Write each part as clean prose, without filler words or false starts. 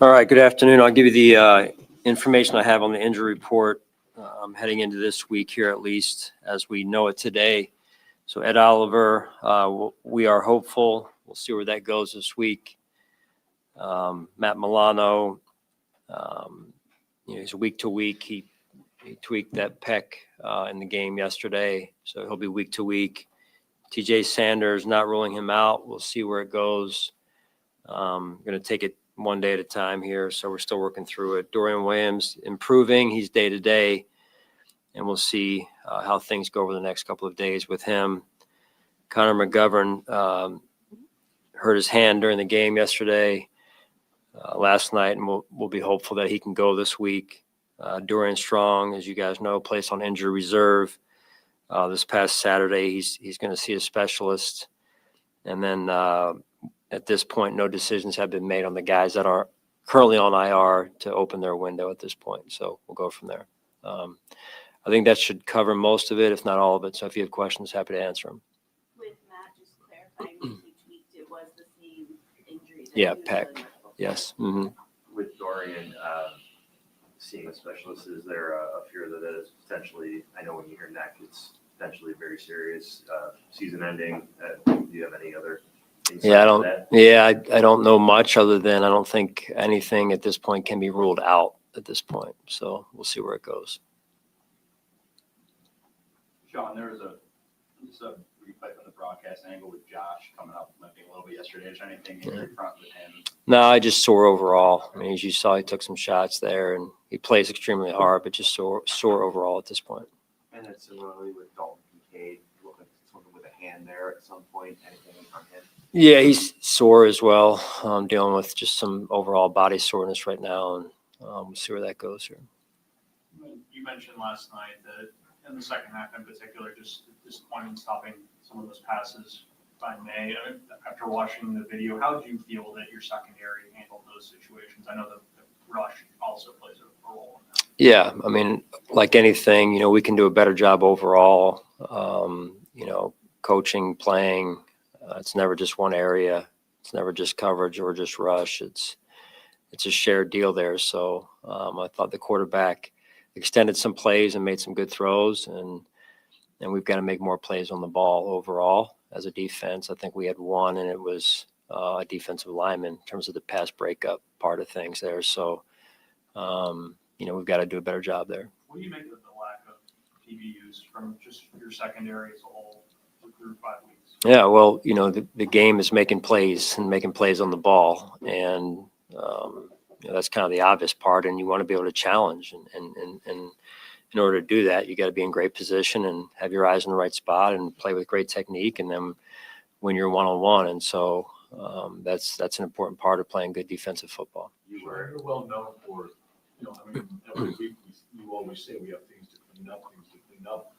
All right, good afternoon. I'll give you the information I have on the injury report heading into this week here, at least as we know it today. So Ed Oliver, we are hopeful. We'll see where that goes this week. Matt Milano, he's week to week. He tweaked that pec in the game yesterday, so he'll be week to week. TJ Sanders, not ruling him out. We'll see where it goes. Going to take it one day at a time here, so we're still working through it. Dorian Williams improving. He's day to day, and we'll see how things go over the next couple of days with him. Connor McGovern hurt his hand during the game yesterday, last night, and we'll be hopeful that he can go this week. Dorian Strong, as you guys know, placed on injury reserve. This past Saturday, he's going to see a specialist. And then at this point, no decisions have been made on the guys that are currently on IR to open their window at this point. So we'll go from there. I think that should cover most of it, if not all of it. So if you have questions, happy to answer them. With Matt, just clarifying, when he tweaked, it was the same injury. Yeah, pec. Yes. Mm-hmm. With Dorian seeing a specialist, is there a fear that it is potentially, I know when you hear neck, it's potentially very serious, season ending? Do you have any other insight on that? I don't know much other than I don't think anything at this point can be ruled out at this point. So we'll see where it goes. Sean, there was a replay from the broadcast angle with Josh coming up limping a little bit yesterday. Is there anything in front with him? No, I just sore overall. I mean, as you saw, he took some shots there, and he plays extremely hard, but just sore overall at this point. And then similarly with Dalton Kincaid, looking at something with a hand there at some point, anything on him? Yeah, he's sore as well. I'm dealing with just some overall body soreness right now, and we'll see where that goes here. You mentioned last night that in the second half in particular, just disappointing stopping some of those passes by May. I mean, after watching the video, how did you feel that your secondary handled those situations? I know the rush also plays a role in that. Yeah, I mean, like anything, we can do a better job overall. Coaching, playing, it's never just one area. It's never just coverage or just rush. It's a shared deal there. So I thought the quarterback extended some plays and made some good throws, and we've got to make more plays on the ball overall as a defense. I think we had one, and it was a defensive lineman in terms of the pass breakup part of things there. So, we've got to do a better job there. What do you make of the lack of TBUs from just your secondary as a whole through 5 weeks? Yeah, well, the game is making plays on the ball, and that's kind of the obvious part, and you want to be able to challenge. And in order to do that, you got to be in great position and have your eyes in the right spot and play with great technique, and then when you're one-on-one. And so that's an important part of playing good defensive football. You're well known for, every week you always say we have things to clean up.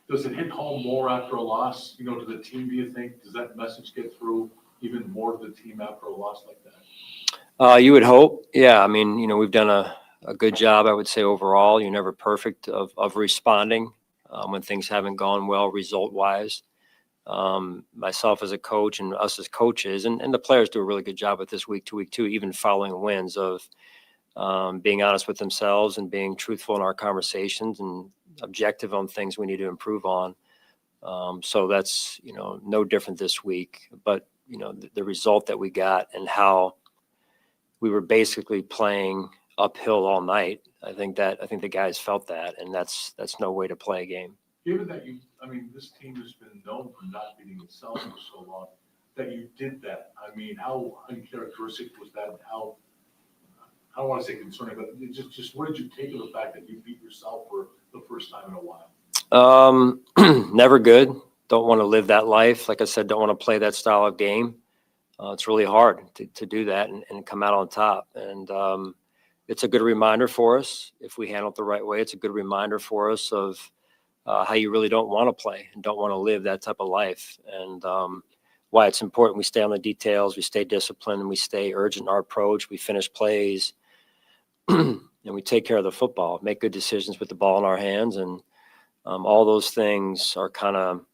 Does it hit home more after a loss, to the team, do you think? Does that message get through even more to the team after a loss like that? You would hope. Yeah. I mean, we've done a good job, I would say, overall. You're never perfect of responding when things haven't gone well result-wise. Myself as a coach and us as coaches, and the players do a really good job with this week to week too, even following wins, of being honest with themselves and being truthful in our conversations and objective on things we need to improve on. So that's, no different this week. But, the result that we got and how we were basically playing uphill all night. I think the guys felt that, and that's no way to play a game. Given that this team has been known for not beating itself for so long, that you did that. I mean, how uncharacteristic was that? How, I don't want to say concerning, but just what did you take of the fact that you beat yourself for the first time in a while? Never good. Don't want to live that life. Like I said, don't want to play that style of game. It's really hard to do that and come out on top. And it's a good reminder for us. If we handle it the right way, it's a good reminder for us of how you really don't want to play and don't want to live that type of life. And why it's important we stay on the details, we stay disciplined, and we stay urgent in our approach. We finish plays, and we take care of the football, make good decisions with the ball in our hands. And all those things are kind of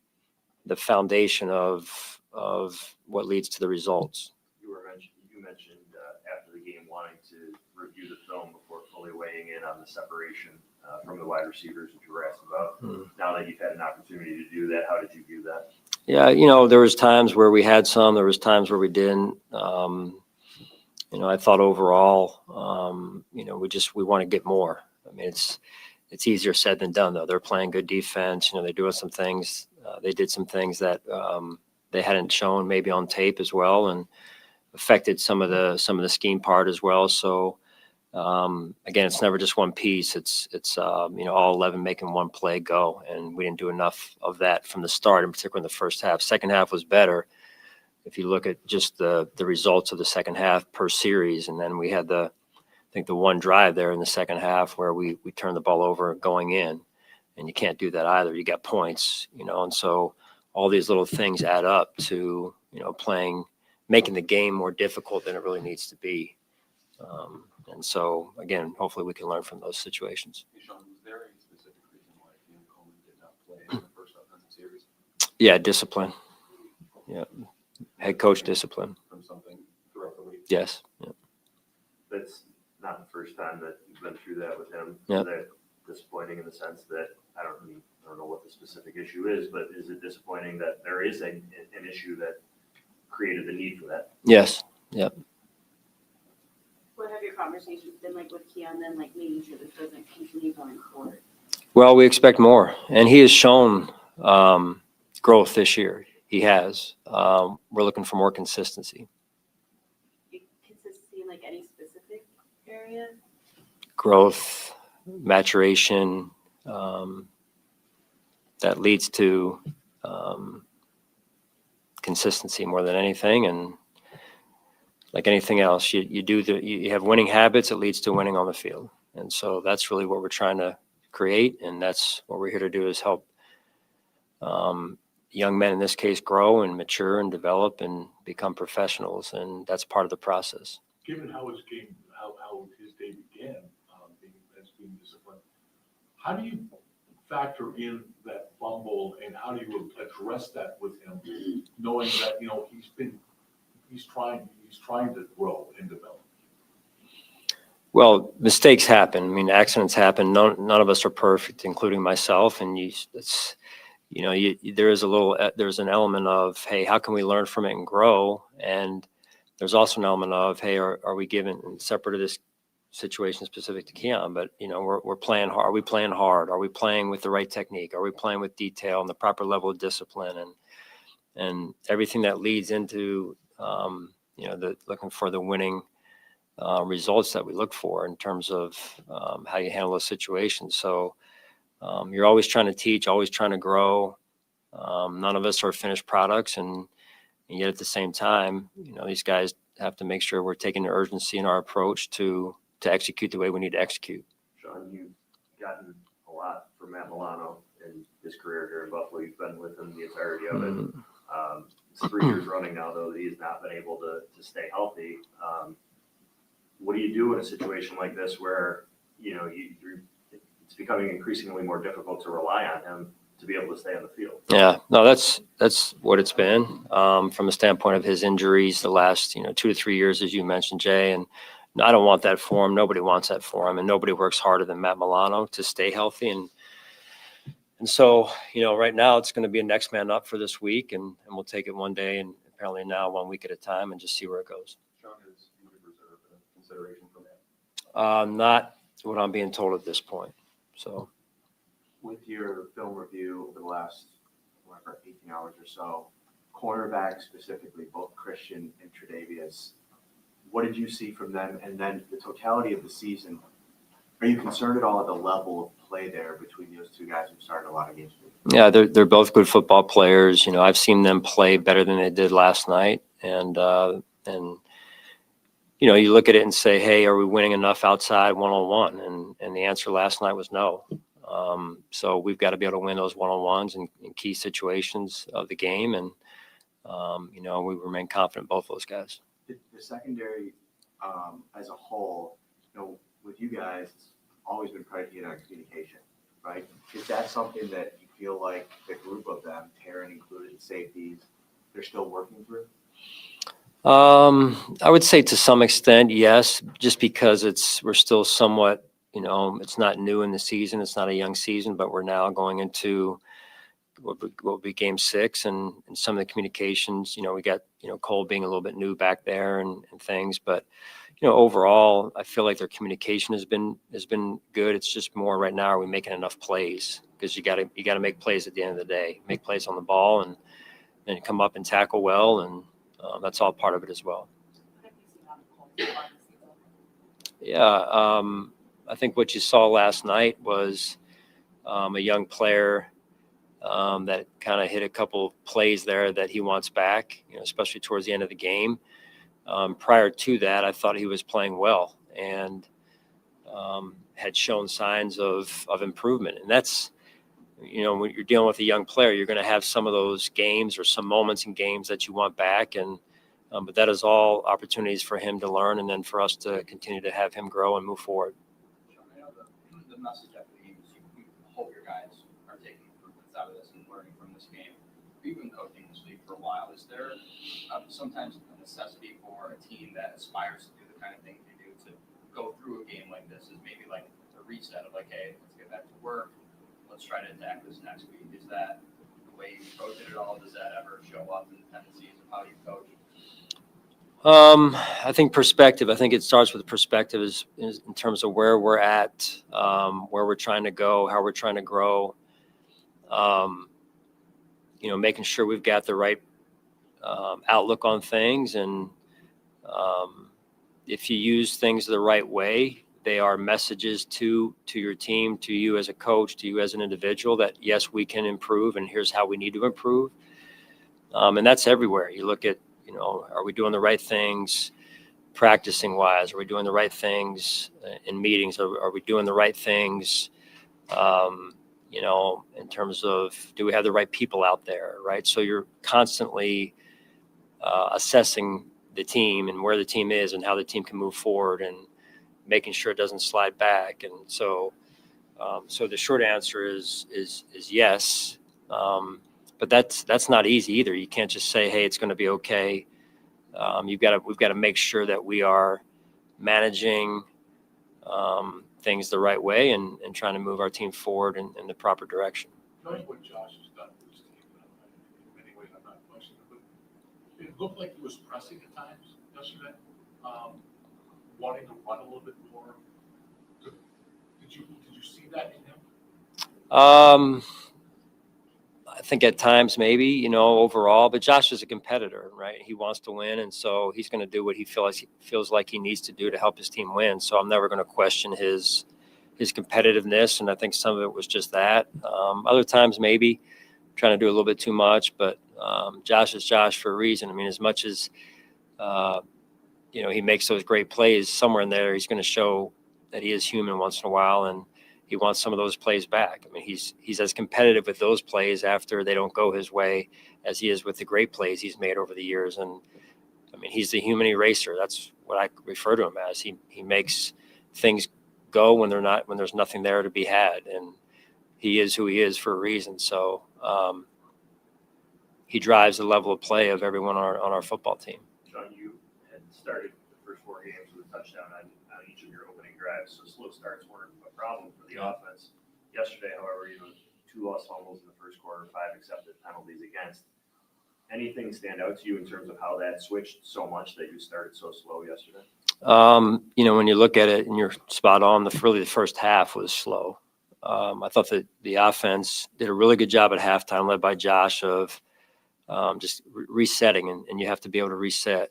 the foundation of of what leads to the results. You mentioned after the game wanting to review the film before fully weighing in on the separation from the wide receivers that you were asked about. Now that you've had an opportunity to do that, how did you view that? Yeah, there was times where we had some, there was times where we didn't. I thought overall, we want to get more. I mean, it's easier said than done, though. They're playing good defense. They're doing some things. They did some things that they hadn't shown maybe on tape as well, and affected some of the scheme part as well. So again, it's never just one piece. It's all 11 making one play go, and we didn't do enough of that from the start, in particular in the first half. Second half was better if you look at just the results of the second half per series, and then we had the one drive there in the second half where we turned the ball over going in, and you can't do that either. You got points, and so all these little things add up to making the game more difficult than it really needs to be. And so, again, hopefully we can learn from those situations. Sean, was there a specific reason why Cam Coleman did not play in the first offensive series? Yeah, discipline. Yeah, head coach discipline. From something throughout the week? Yes. Yeah. That's not the first time that you've been through that with him. Yeah. Is that disappointing in the sense that I don't know what the specific issue is, but is it disappointing that there is an issue that created the need for that? Yes. Yep. What have your conversations been like with Keon then, like making sure this doesn't continue going forward? Well, we expect more, and he has shown growth this year. He has. We're looking for more consistency. Consistency in like any specific area? Growth, maturation, that leads to consistency more than anything. And like anything else, you have winning habits, it leads to winning on the field. And so that's really what we're trying to create, and that's what we're here to do, is help young men in this case grow and mature and develop and become professionals, and that's part of the process. Given how his day began, being disciplined, how do you factor in that fumble, and how do you address that with him, knowing that he's trying to grow and develop? Well, mistakes happen. I mean, accidents happen. None of us are perfect, including myself. And there's an element of, hey, how can we learn from it and grow? And there's also an element of, hey, are we given, separate of this situation specific to Keon, but we're playing hard. Are we playing hard? Are we playing with the right technique? Are we playing with detail and the proper level of discipline and everything that leads into looking for the winning results that we look for in terms of how you handle those situations. So you're always trying to teach, always trying to grow. None of us are finished products, and yet at the same time, these guys have to make sure we're taking the urgency in our approach to execute the way we need to execute. Sean, you've gotten a lot from Matt Milano in his career here in Buffalo. You've been with him the entirety of it. It's 3 years running now, though, that he's not been able to stay healthy. What do you do in a situation like this where, it's becoming increasingly more difficult to rely on him to be able to stay on the field? Yeah, no, that's what it's been from the standpoint of his injuries the last, 2 to 3 years, as you mentioned, Jay. And I don't want that for him. Nobody wants that for him. And nobody works harder than Matt Milano to stay healthy. And so, right now it's going to be a next man up for this week, and we'll take it one day and apparently now 1 week at a time and just see where it goes. Sean, is injured reserve a consideration for that? Not what I'm being told at this point. So, with your film review over the last 18 hours or so, cornerbacks specifically, both Christian and Tre'Davious, what did you see from them? And then the totality of the season, are you concerned at all at the level of play there between those two guys who started a lot of games? yeah, they're both good football players. I've seen them play better than they did last night. And you look at it and say, hey, are we winning enough outside one-on-one? And the answer last night was no. So we've got to be able to win those one-on-ones in key situations of the game. And, we remain confident in both those guys. The secondary as a whole, with you guys, it's always been predicated on communication, right? Is that something that you feel like the group of them, Taryn included, safeties, they're still working through? I would say to some extent, yes, just because we're still somewhat, it's not new in the season. It's not a young season, but we're now going into what will be game 6 and some of the communications, we got, Cole being a little bit new back there and things, but, overall, I feel like their communication has been good. It's just more right now, are we making enough plays? Because you got to make plays at the end of the day, make plays on the ball and come up and tackle well. And that's all part of it as well. Yeah. I think what you saw last night was a young player that kind of hit a couple plays there that he wants back, especially towards the end of the game. Prior to that, I thought he was playing well and had shown signs of improvement. And that's, when you're dealing with a young player, you're going to have some of those games or some moments in games that you want back. And but that is all opportunities for him to learn and then for us to continue to have him grow and move forward. Sean, I know the message after the game is you hope your guys are taking improvements out of this and learning from this game. You've been coaching this league for a while. Is there sometimes a necessity for a team that aspires to do the kind of things you do to go through a game like this is maybe like a reset of like, hey, let's get back to work. Let's try to attack this next week. Is that the way you coach it at all? Does that ever show up in the tendencies of how you coach? I think perspective. I think it starts with perspective is in terms of where we're at, where we're trying to go, how we're trying to grow. Making sure we've got the right outlook on things, and if you use things the right way, they are messages to your team, to you as a coach, to you as an individual that yes, we can improve, and here's how we need to improve. And that's everywhere. You look at, are we doing the right things practicing wise? Are we doing the right things in meetings? Are we doing the right things, in terms of, do we have the right people out there, right? So you're constantly assessing the team and where the team is and how the team can move forward and making sure it doesn't slide back. And so the short answer is yes. But that's not easy either. You can't just say, hey, it's going to be okay. We've got to make sure that we are managing things the right way and trying to move our team forward in the proper direction. Knowing what Josh has done with his team, in many ways, I'm not questioning it, but it looked like he was pressing at times yesterday, wanting to run a little bit more. Did you see that in him? I think at times maybe, overall, but Josh is a competitor, right? He wants to win, and so he's going to do what he feels like he needs to do to help his team win. So I'm never going to question his competitiveness, and I think some of it was just that. Other times maybe trying to do a little bit too much, but Josh is Josh for a reason. I mean, as much as he makes those great plays, somewhere in there he's going to show that he is human once in a while, and he wants some of those plays back. I mean, he's as competitive with those plays after they don't go his way as he is with the great plays he's made over the years. And I mean, he's the human eraser. That's what I refer to him as. He makes things go when there's nothing there to be had. And he is who he is for a reason. So he drives the level of play of everyone on our football team. Sean, you had started the first 4 games with a touchdown on each of your opening drives, so slow starts weren't a problem for the offense. Yesterday, however, 2 lost fumbles in the first quarter, 5 accepted penalties against. Anything stand out to you in terms of how that switched so much that you started so slow yesterday? When you look at it and you're spot on, the first half was slow. I thought that the offense did a really good job at halftime, led by Josh, of just resetting, and you have to be able to reset.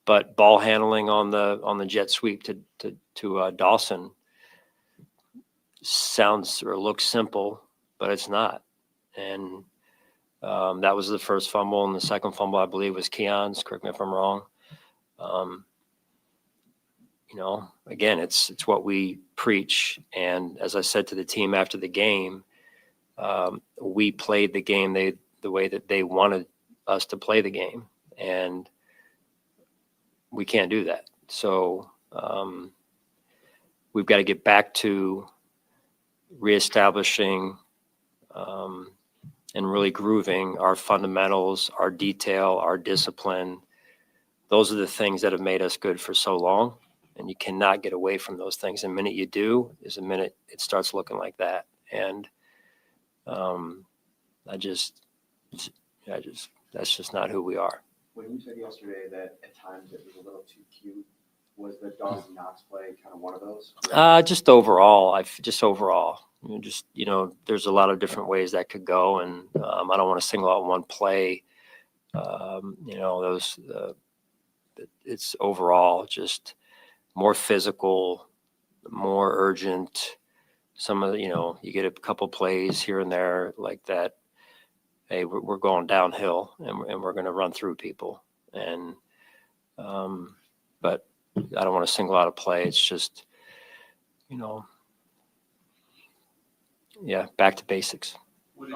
But ball handling on the jet sweep to Dawson sounds or looks simple, but it's not. And that was the first fumble, and the second fumble, I believe, was Keon's. Correct me if I'm wrong. Again, it's what we preach. And as I said to the team after the game, we played the game the way that they wanted us to play the game, and we can't do that. So we've got to get back to reestablishing and really grooving our fundamentals, our detail, our discipline. Those are the things that have made us good for so long. And you cannot get away from those things. The minute you do is the minute it starts looking like that. And that's just not who we are. When you said yesterday that at times it was a little too cute, was the Dawson Knox play kind of one of those? Just overall, there's a lot of different ways that could go. And I don't want to single out one play. It's overall just more physical, more urgent. Some of the, you get a couple plays here and there like that. Hey, we're going downhill and we're going to run through people. And, but I don't want to single out a play. It's just, back to basics. What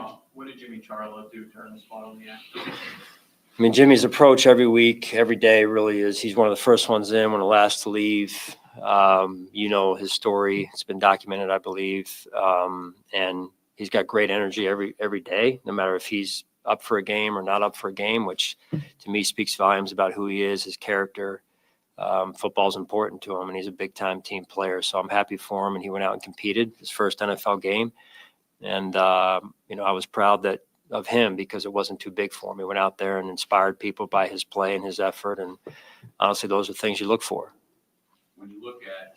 did Jimmy Charlo do to earn the spot on the act? I mean, Jimmy's approach every week, every day really is he's one of the first ones in, one of the last to leave. His story. It's been documented, I believe. And he's got great energy every day, no matter if he's up for a game or not up for a game, which to me speaks volumes about who he is, his character. Football's important to him, and he's a big-time team player. So I'm happy for him, and he went out and competed his first NFL game. And, I was proud of him because it wasn't too big for him. He went out there and inspired people by his play and his effort. And honestly, those are things you look for. When you look at,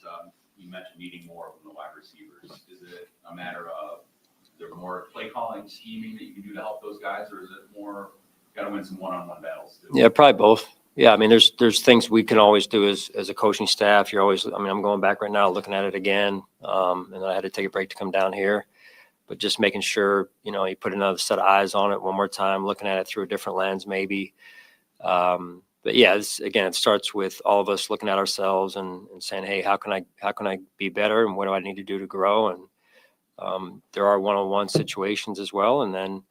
you mentioned needing more from the wide receivers. Is it a matter of, is there more play calling, scheming that you can do to help those guys, or is it more got to win some one-on-one battles too? Yeah, probably both. Yeah, I mean, there's things we can always do as a coaching staff. I'm going back right now, looking at it again, and I had to take a break to come down here. But just making sure, you put another set of eyes on it one more time, looking at it through a different lens maybe. But yeah, it starts with all of us looking at ourselves and saying, hey, how can I be better, and what do I need to do to grow? And there are one-on-one situations as well. And then,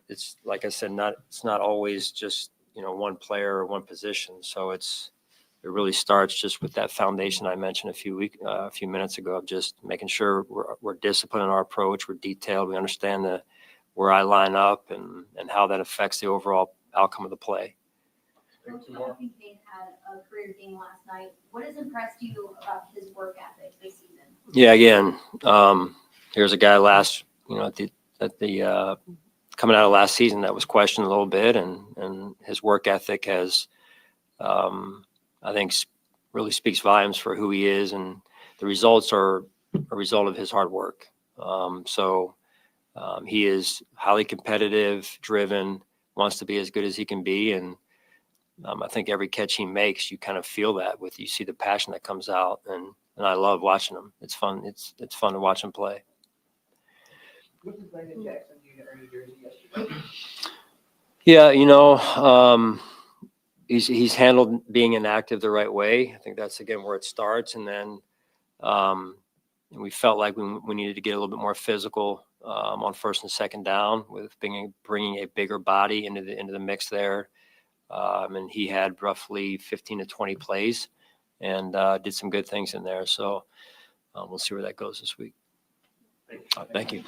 it's like I said, it's not always just, one player or one position. So it really starts just with that foundation I mentioned a few minutes ago of just making sure we're disciplined in our approach, we're detailed, we understand where I line up and how that affects the overall outcome of the play. I think they had a career game last night. What has impressed you about his work ethic this season? Yeah, again, here's a guy coming out of last season that was questioned a little bit, and his work ethic has, I think, really speaks volumes for who he is, and the results are a result of his hard work. He is highly competitive, driven, wants to be as good as he can be, and I think every catch he makes, you kind of feel that you see the passion that comes out, and I love watching him. It's fun. It's fun to watch him play. What did Brandon Jackson do to earn a jersey yesterday? Yeah, he's handled being inactive the right way. I think that's again where it starts, and then we felt like we needed to get a little bit more physical on first and second down with bringing a bigger body into the mix there. And he had roughly 15 to 20 plays and did some good things in there. So we'll see where that goes this week. Thank you.